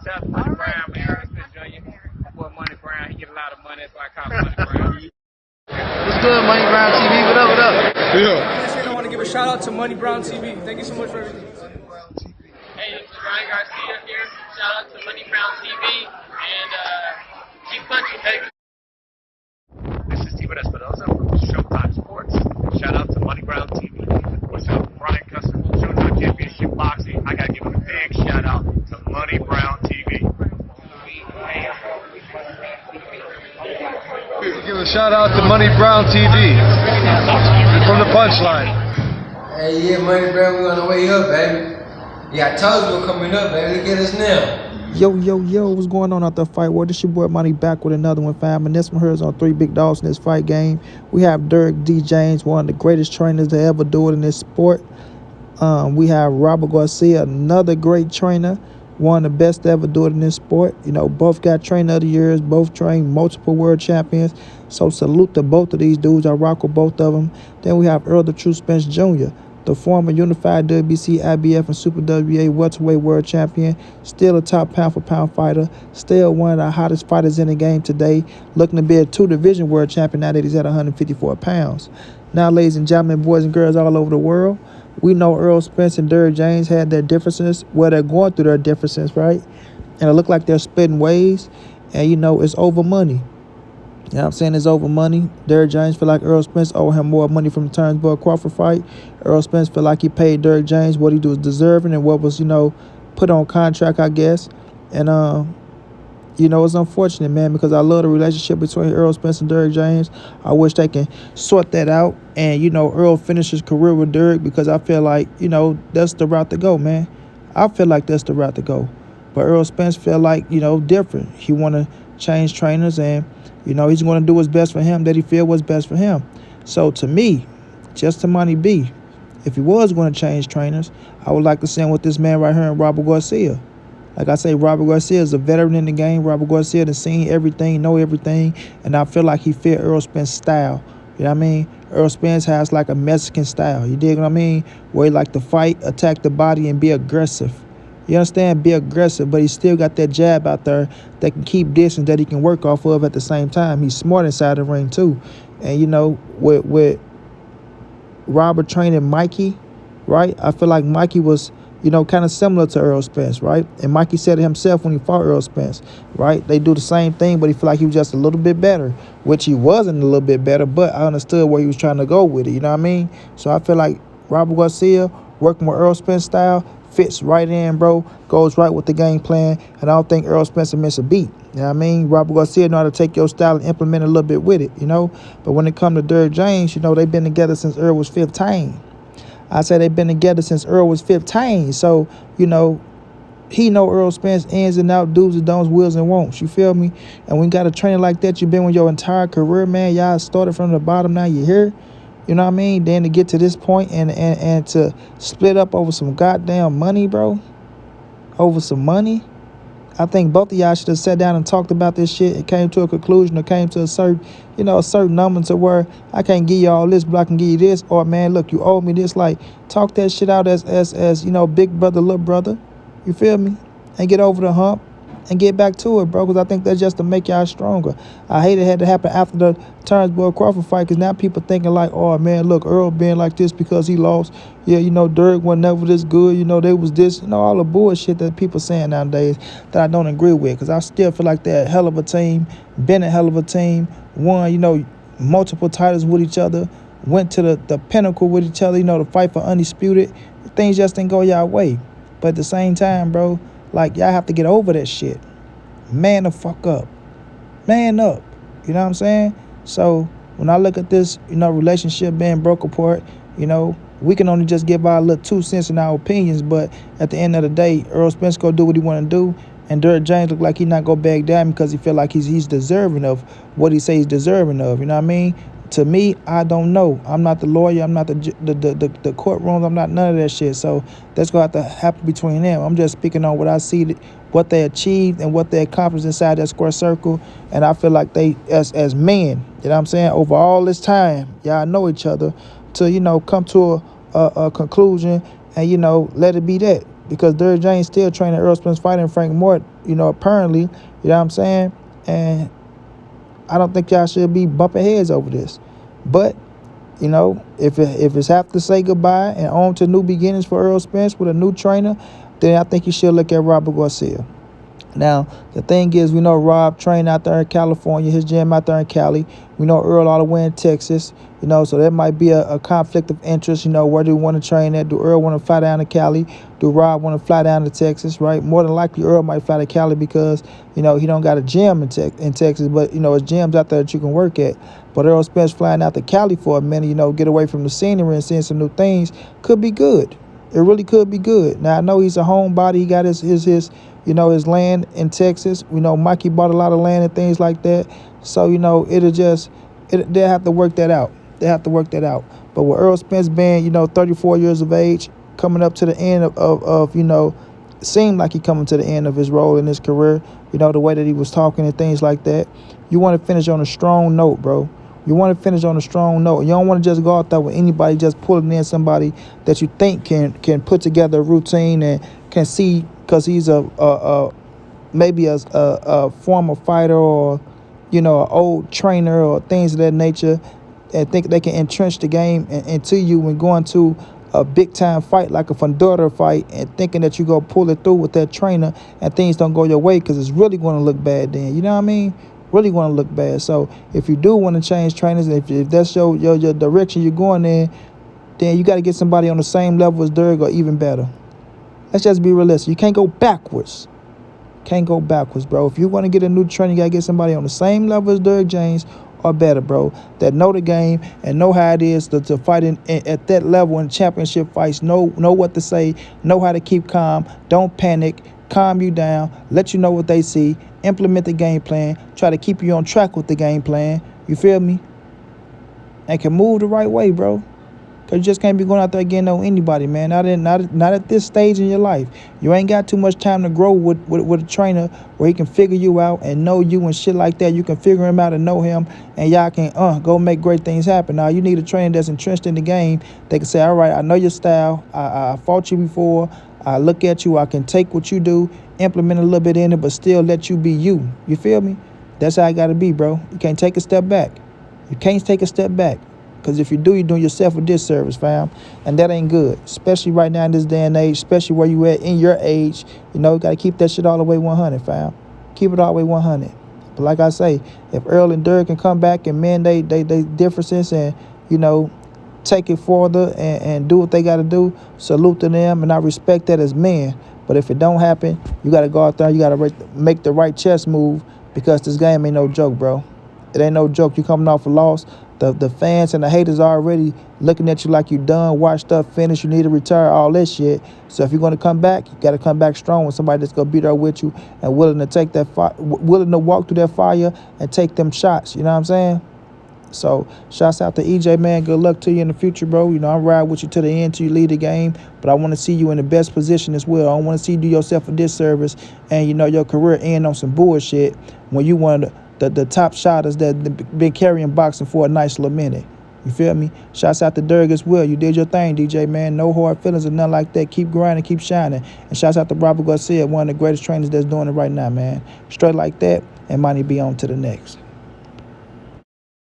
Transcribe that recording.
Shout out to Money Brown, man. Errol Spence Jr. Boy, Money Brown, he get a lot of money, that's why I call him Money Brown. What's good, Money Brown TV? What up, what up? Yeah. I want to give a shout out to Money Brown TV. Thank you so much for everything. Hey, this is Ryan Garcia here. Shout out to Money Brown TV and keep punching, baby. This is Steven Espinosa from Showtime Sports. Shout out to Money Brown TV. What's up, Brian Custer from Showtime Championship Boxing. I gotta give a big shout out to Money Brown TV. Give a shout out to Money Brown TV from the punchline. Hey, yeah, Money Brown, we on the way up, baby. Yeah, I told you we're coming up, baby. Look at us now. Yo, what's going on out there, fight world? This your boy Money back with another one, fam. And this one here is on 3 big dogs in this fight game. We have Derek D. James, one of the greatest trainers to ever do it in this sport. We have Robert Garcia, another great trainer, one of the best to ever do it in this sport. You know, both got trainer of the years, both trained multiple world champions. So salute to both of these dudes. I rock with both of them. Then we have Errol the True Spence Jr., the former unified WBC, IBF, and Super WBA welterweight world champion, still a top pound-for-pound fighter, still one of the hottest fighters in the game today, looking to be a 2-division world champion now that he's at 154 pounds. Now, ladies and gentlemen, boys and girls all over the world, we know Errol Spence and Derek James had their differences, well, they're going through their differences, right? And it look like they're splitting ways, and, you know, it's over money. You know what I'm saying? It's over money. Derek James feel like Errol Spence owe him more money from the Turnbull-Crawford fight. Errol Spence feel like he paid Derek James what he was deserving and what was, you know, put on contract, I guess. And, you know, it's unfortunate, man, because I love the relationship between Errol Spence and Derek James. I wish they can sort that out. And, you know, Errol finish his career with Derek because I feel like, you know, that's the route to go, man. I feel like that's the route to go. But Errol Spence feel like, you know, different. He want to change trainers and, you know, he's going to do what's best for him, that he feel what's best for him. So to me, just to Money B, if he was going to change trainers, I would like to see him with this man right here, Robert Garcia. Like I say, Robert Garcia is a veteran in the game. Robert Garcia has seen everything, know everything, and I feel like he fit Errol Spence's style. You know what I mean? Errol Spence has like a Mexican style. You dig what I mean? Where he like to fight, attack the body, and be aggressive. You understand? Be aggressive, but he still got that jab out there that can keep distance that he can work off of at the same time. He's smart inside the ring, too. And, you know, with Robert training Mikey, right, I feel like Mikey was, you know, kind of similar to Errol Spence, right? And Mikey said it himself when he fought Errol Spence, right? They do the same thing, but he feel like he was just a little bit better, which he wasn't a little bit better, but I understood where he was trying to go with it, you know what I mean? So I feel like Robert Garcia working with Errol Spence style fits right in, bro, goes right with the game plan, and I don't think Errol Spence will miss a beat. You know what I mean? Robert Garcia know how to take your style and implement a little bit with it, you know? But when it comes to Derek James, you know, they've been together since Errol was 15. I say they've been together since Errol was 15. So, you know, he know Errol Spence ins and out, do's and don'ts, wills and won'ts. You feel me? And when you got a trainer like that, you've been with your entire career, man. Y'all started from the bottom, now you're here. You know what I mean? Then to get to this point and to split up over some goddamn money, bro. Over some money. I think both of y'all should have sat down and talked about this shit. It came to a conclusion or came to a certain, you know, a certain number to where I can't give you all this, but I can give you this. Or, man, look, you owe me this. Like, talk that shit out as you know, big brother, little brother. You feel me? And get over the hump and get back to it, bro, because I think that's just to make y'all stronger. I hate it had to happen after the Turnbull-Crawford fight, because now people thinking like, oh, man, look, Errol being like this because he lost. Yeah, you know, Derek was never this good. You know, they was this. You know, all the bullshit that people saying nowadays that I don't agree with, because I still feel like they're a hell of a team, been a hell of a team, won, you know, multiple titles with each other, went to the pinnacle with each other, you know, to fight for undisputed. Things just didn't go y'all way. But at the same time, bro, like, y'all have to get over that shit. Man the fuck up. Man up. You know what I'm saying? So when I look at this, you know, relationship being broke apart, you know, we can only just give our little 2 cents in our opinions, but at the end of the day, Errol Spence go do what he want to do, and Derek James look like he not going to back down because he feel like he's deserving of what he say he's deserving of. You know what I mean? To me, I don't know. I'm not the lawyer. I'm not the courtrooms. I'm not none of that shit. So that's going to have to happen between them. I'm just speaking on what I see, what they achieved and what they accomplished inside that square circle. And I feel like they, as men, you know what I'm saying, over all this time, y'all know each other, to, you know, come to a conclusion and, you know, let it be that. because Derrick James still training Errol Spence fighting Frank Mort, apparently, you know what I'm saying? And I don't think y'all should be bumping heads over this. But, if it's have to say goodbye and on to new beginnings for Errol Spence with a new trainer, then I think you should look at Robert Garcia. Now, the thing is, we know Rob trained out there in California, his gym out there in Cali. We know Earl all the way in Texas, so there might be a conflict of interest, where do we want to train at? Do Earl want to fly down to Cali? Do Rob want to fly down to Texas, right? More than likely, Earl might fly to Cali because, he don't got a gym in Texas, but, his gyms out there that you can work at. But Errol Spence flying out to Cali for a minute, get away from the scenery and seeing some new things could be good. It really could be good. Now, I know he's a homebody. He got his his land in Texas. Mikey bought a lot of land and things like that. So, they'll have to work that out. But with Errol Spence being, 34 years of age, coming up to the end of seemed like he coming to the end of his role in his career, the way that he was talking and things like that. You want to finish on a strong note, bro. You want to finish on a strong note. You don't want to just go out there with anybody just pulling in somebody that you think can put together a routine and can see, because he's maybe a former fighter or an old trainer or things of that nature, and think they can entrench the game into you when going to a big time fight like a Fundora fight, and thinking that you go pull it through with that trainer and things don't go your way, because it's really going to look bad then. You know what I mean? Really going to look bad. So if you do want to change trainers, if that's your direction you're going in, then you got to get somebody on the same level as Derrick or even better. Let's just be realistic. You can't go backwards. Bro. If you want to get a new trainer, you got to get somebody on the same level as Derrick James or better, bro, that know the game and know how it is to fight at that level in championship fights, know what to say, know how to keep calm, don't panic, calm you down, let you know what they see, implement the game plan, try to keep you on track with the game plan, you feel me? And can move the right way, bro. Because you just can't be going out there getting to know anybody, man. Not at this stage in your life. You ain't got too much time to grow with a trainer where he can figure you out and know you and shit like that. You can figure him out and know him, and y'all can go make great things happen. Now, you need a trainer that's entrenched in the game. They can say, all right, I know your style. I fought you before. I look at you. I can take what you do, implement a little bit in it, but still let you be you. You feel me? That's how I got to be, bro. You can't take a step back. Because if you do, you're doing yourself a disservice, fam. And that ain't good, especially right now in this day and age, especially where you at in your age. You got to keep that shit all the way 100, fam. Keep it all the way 100. But like I say, if Earl and Derrick can come back and mend they differences and, take it further and do what they got to do, salute to them, and I respect that as men. But if it don't happen, you got to go out there, you got to make the right chess move, because this game ain't no joke, bro. It ain't no joke. You coming off a loss. The fans and the haters are already looking at you like you done, washed up, finished, you need to retire, all this shit. So if you're going to come back, you got to come back strong with somebody that's going to be there with you and willing to take that willing to walk through that fire and take them shots. You know what I'm saying? So shouts out to EJ, man. Good luck to you in the future, bro. I'm riding with you to the end till you lead the game, but I want to see you in the best position as well. I don't want to see you do yourself a disservice and, your career end on some bullshit when you one of the top shotters that been carrying boxing for a nice little minute. You feel me? Shouts out to Derrick as well. You did your thing, DJ, man. No hard feelings or nothing like that. Keep grinding, keep shining. And shouts out to Robert Garcia, one of the greatest trainers that's doing it right now, man. Straight like that, and money be on to the next.